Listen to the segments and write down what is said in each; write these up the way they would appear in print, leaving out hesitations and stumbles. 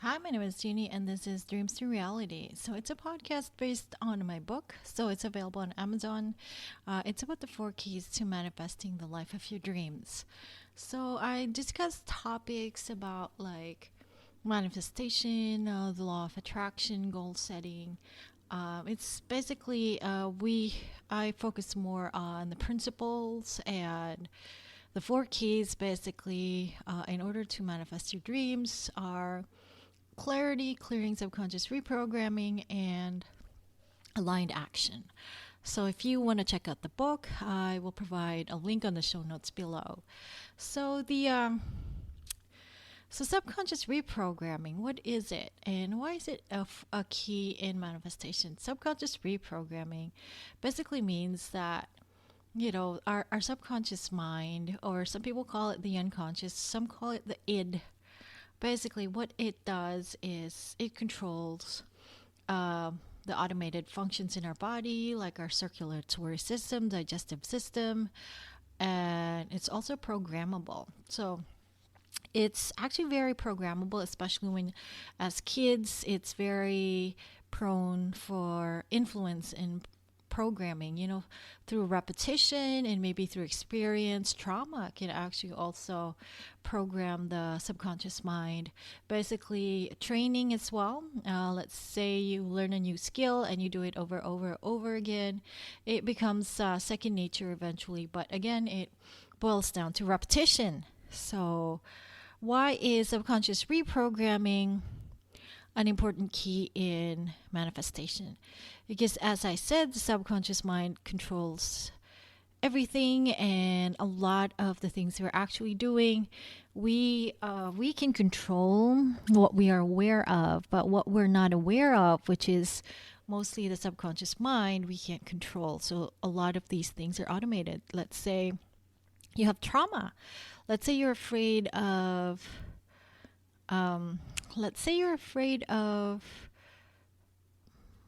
Hi, my name is Genie, and this is Dreams to Reality. So, it's a podcast based on my book. So, it's available on Amazon. It's about the 4 keys to manifesting the life of your dreams. So, I discuss topics about like manifestation, the law of attraction, goal setting. It's basically I focus more on the principles and the 4 keys. Basically, in order to manifest your dreams, are clarity, clearing subconscious reprogramming, and aligned action. So if you want to check out the book, I will provide a link on the show notes below. So subconscious reprogramming, what is it, and why is it a key in manifestation? Subconscious reprogramming basically means that our subconscious mind, or some people call it the unconscious, some call it the id. Basically, what it does is it controls uh, the automated functions in our body, like our circulatory system, digestive system, and it's also programmable. So it's actually very programmable, especially when, as kids, it's very prone for influence in programming, through repetition and maybe through experience. Trauma can actually also program the subconscious mind. Basically, training as well. Let's say you learn a new skill and you do it over again. It becomes second nature eventually, but again, it boils down to repetition. So, why is subconscious reprogramming an important key in manifestation? Because, as I said, the subconscious mind controls everything, and a lot of the things we're actually doing, we can control what we are aware of, but what we're not aware of, which is mostly the subconscious mind, we can't control. So a lot of these things are automated. Let's say you have trauma. Let's say you're afraid of um, let's say you're afraid of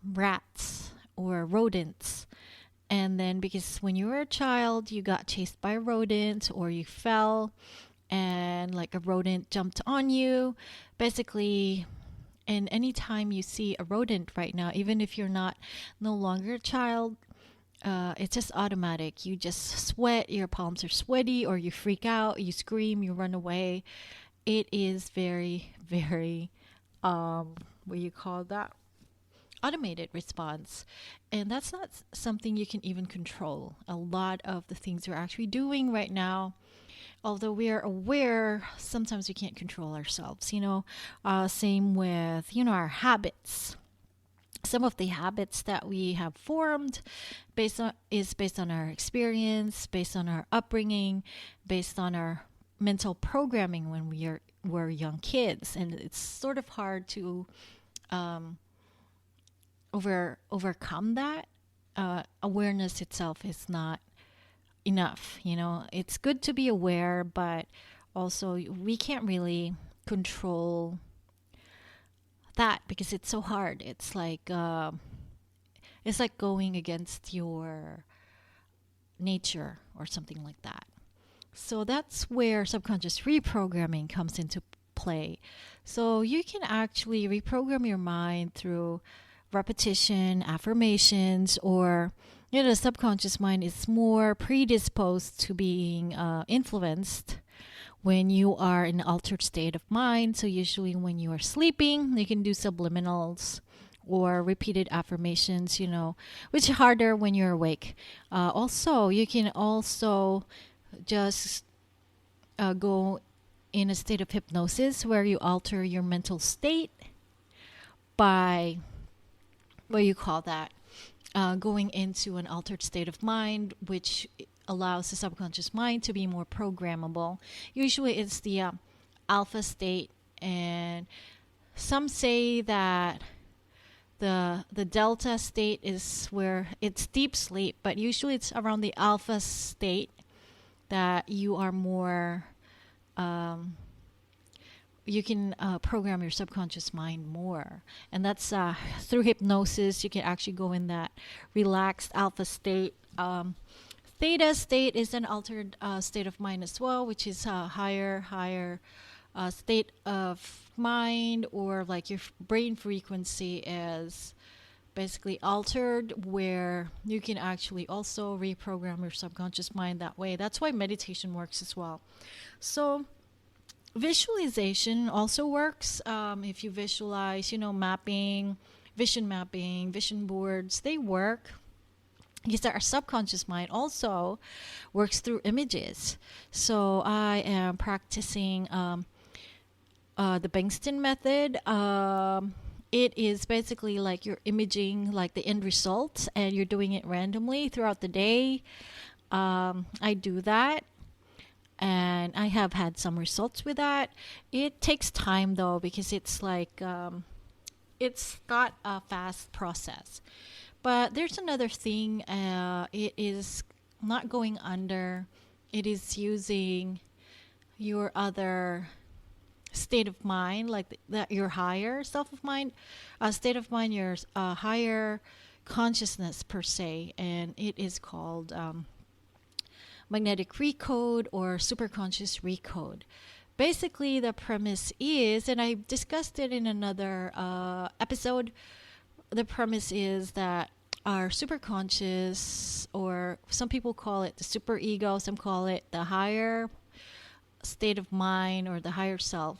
rats or rodents. And then, because when you were a child, you got chased by a rodent or you fell and like a rodent jumped on you, basically. And anytime you see a rodent right now, even if you're not no longer a child, it's just automatic. You just sweat, your palms are sweaty, or you freak out, you scream, you run away. It is very, very, what do you call that? Automated response. And that's not something you can even control. A lot of the things we're actually doing right now, although we are aware, sometimes we can't control ourselves. Same with our habits. Some of the habits that we have formed based on our experience, based on our upbringing, based on our mental programming when we're young kids, and it's sort of hard to um, overcome that. Awareness itself is not enough. It's good to be aware, but also we can't really control that because it's so hard. It's like going against your nature or something like that. So that's where subconscious reprogramming comes into play. So you can actually reprogram your mind through repetition, affirmations, or the subconscious mind is more predisposed to being influenced when you are in an altered state of mind. So usually when you are sleeping, you can do subliminals or repeated affirmations, which is harder when you're awake. Also, you can also just go in a state of hypnosis where you alter your mental state by, what do you call that? Going into an altered state of mind, which allows the subconscious mind to be more programmable. Usually it's the alpha state, and some say that the delta state is where it's deep sleep, but usually it's around the alpha state that you are more you can program your subconscious mind more. And that's through hypnosis. You can actually go in that relaxed alpha state. Theta state is an altered state of mind as well, which is higher state of mind, or like your brain frequency is basically altered, where you can actually also reprogram your subconscious mind that way. That's why meditation works as well. So visualization also works. If you visualize, mapping, vision boards, they work. Because our subconscious mind also works through images. So I am practicing the Bengston method. It is basically like you're imaging like the end result, and you're doing it randomly throughout the day. I do that, and I have had some results with that. It takes time though, because it's like it's not a fast process. But there's another thing. It is not going under. It is using your other state of mind, like that your higher self of mind, state of mind, your higher consciousness per se, and it is called magnetic recode or superconscious recode. Basically, the premise is, and I discussed it in another episode, the premise is that our superconscious, or some people call it the superego, some call it the higher state of mind or the higher self.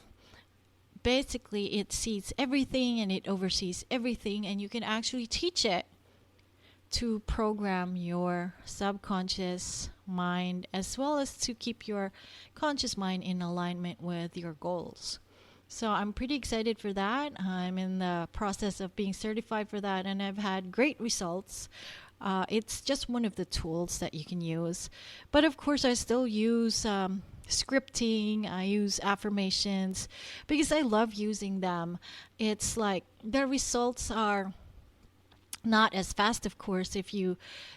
Basically, it sees everything and it oversees everything, and you can actually teach it to program your subconscious mind, as well as to keep your conscious mind in alignment with your goals. So I'm pretty excited for that. I'm in the process of being certified for that, and I've had great results. It's just one of the tools that you can use. But of course, I still use scripting, I use affirmations, because I love using them. It's like the results are not as fast, of course, if you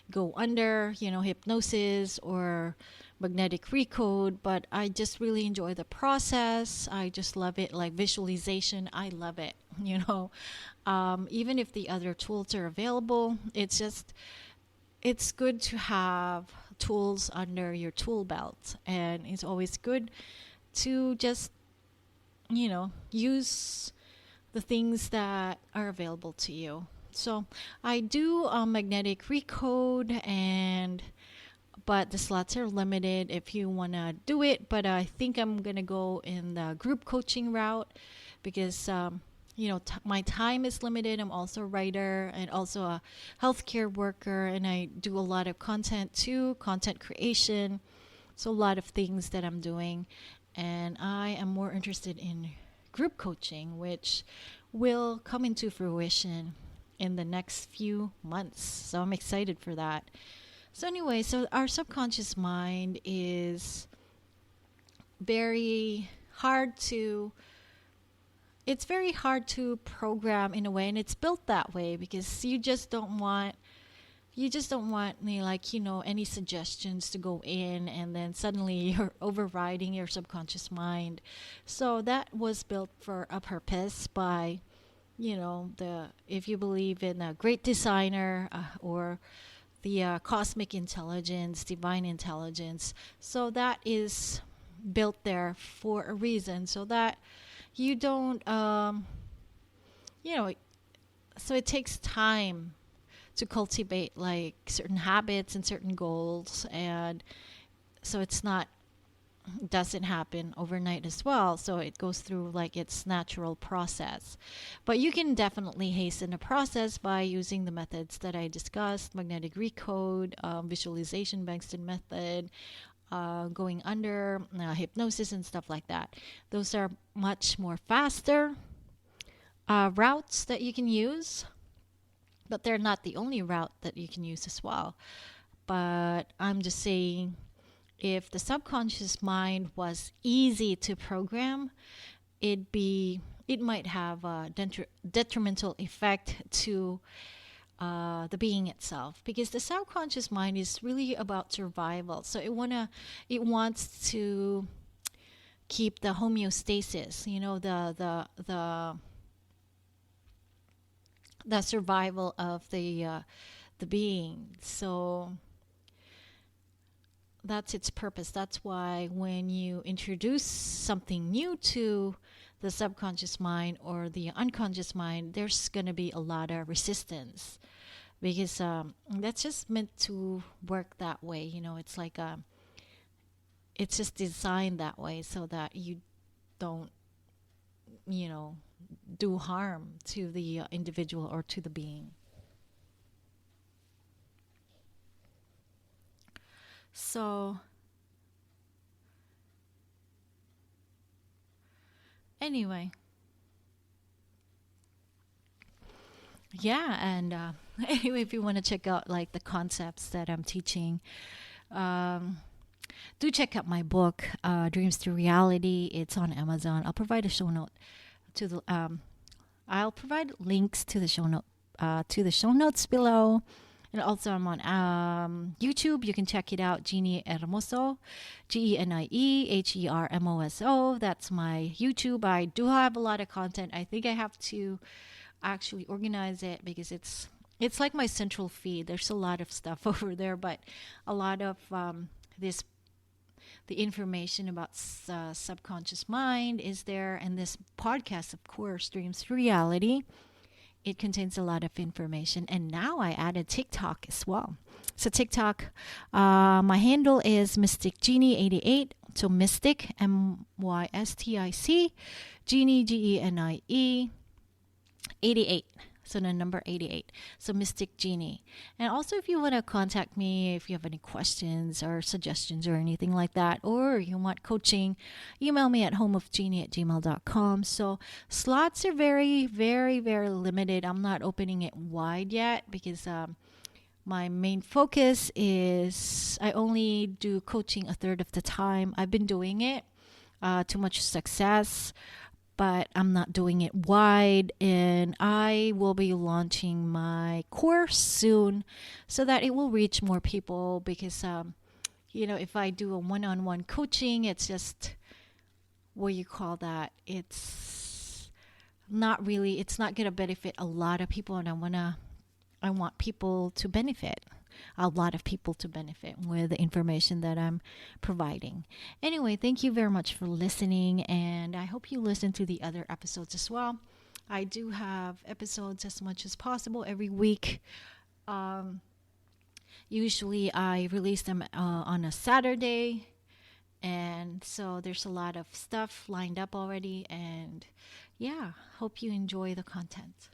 go under, hypnosis or magnetic recode, but I just really enjoy the process. I just love it. Like visualization, I love it. Even if the other tools are available, it's good to have tools under your tool belt, and it's always good to just use the things that are available to you. So I do magnetic recode, but the slots are limited if you want to do it. But I think I'm going to go in the group coaching route, because my time is limited. I'm also a writer and also a healthcare worker, and I do a lot of content too, content creation. So a lot of things that I'm doing, and I am more interested in group coaching, which will come into fruition in the next few months. So I'm excited for that. So anyway, so our subconscious mind is very hard to it's very hard to program in a way, and it's built that way because you just don't want any suggestions to go in, and then suddenly you're overriding your subconscious mind. So that was built for a purpose by if you believe in a great designer, or the cosmic intelligence, divine intelligence. So that is built there for a reason, so that you don't, so it takes time to cultivate like certain habits and certain goals, and so doesn't happen overnight as well. So it goes through like its natural process. But you can definitely hasten the process by using the methods that I discussed: magnetic recode, visualization, Bengston method, going under, hypnosis, and stuff like that. Those are much more faster routes that you can use, but they're not the only route that you can use as well. But I'm just saying, if the subconscious mind was easy to program, it might have a detrimental effect to the being itself, because the subconscious mind is really about survival. So it wants to keep the homeostasis, the survival of the being. So that's its purpose. That's why when you introduce something new to the subconscious mind or the unconscious mind, there's going to be a lot of resistance because that's just meant to work that way. It's like it's just designed that way so that you don't, you know, do harm to the individual or to the being. So, anyway, yeah, and anyway, if you want to check out like the concepts that I'm teaching, um, do check out my book, Dreams to Reality. It's on Amazon. I'll provide links to the show notes below. And also, I'm on YouTube. You can check it out, Genie Hermoso, GenieHermoso. That's my YouTube. I do have a lot of content. I think I have to actually organize it because it's like my central feed. There's a lot of stuff over there, but a lot of this the information about subconscious mind is there, and this podcast, of course, Dreams to Reality. It contains a lot of information, and now I added TikTok as well. So TikTok, my handle is Mystic Genie 88. So Mystic, MYSTIC, Genie, GENIE 88. So the number 88. So Mystic Genie. And also, if you want to contact me, if you have any questions or suggestions or anything like that, or you want coaching, email me at homeofgenie@gmail.com. So slots are very, very, very limited. I'm not opening it wide yet because my main focus is I only do coaching a third of the time. I've been doing it to much success, but I'm not doing it wide, and I will be launching my course soon so that it will reach more people because, if I do a one-on-one coaching, it's just, what you call that? It's not going to benefit a lot of people, and I want people to benefit. A lot of people to benefit with the information that I'm providing. Anyway, thank you very much for listening, and I hope you listen to the other episodes as well. I do have episodes as much as possible every week. Usually I release them on a Saturday, and so there's a lot of stuff lined up already, and yeah, hope you enjoy the content.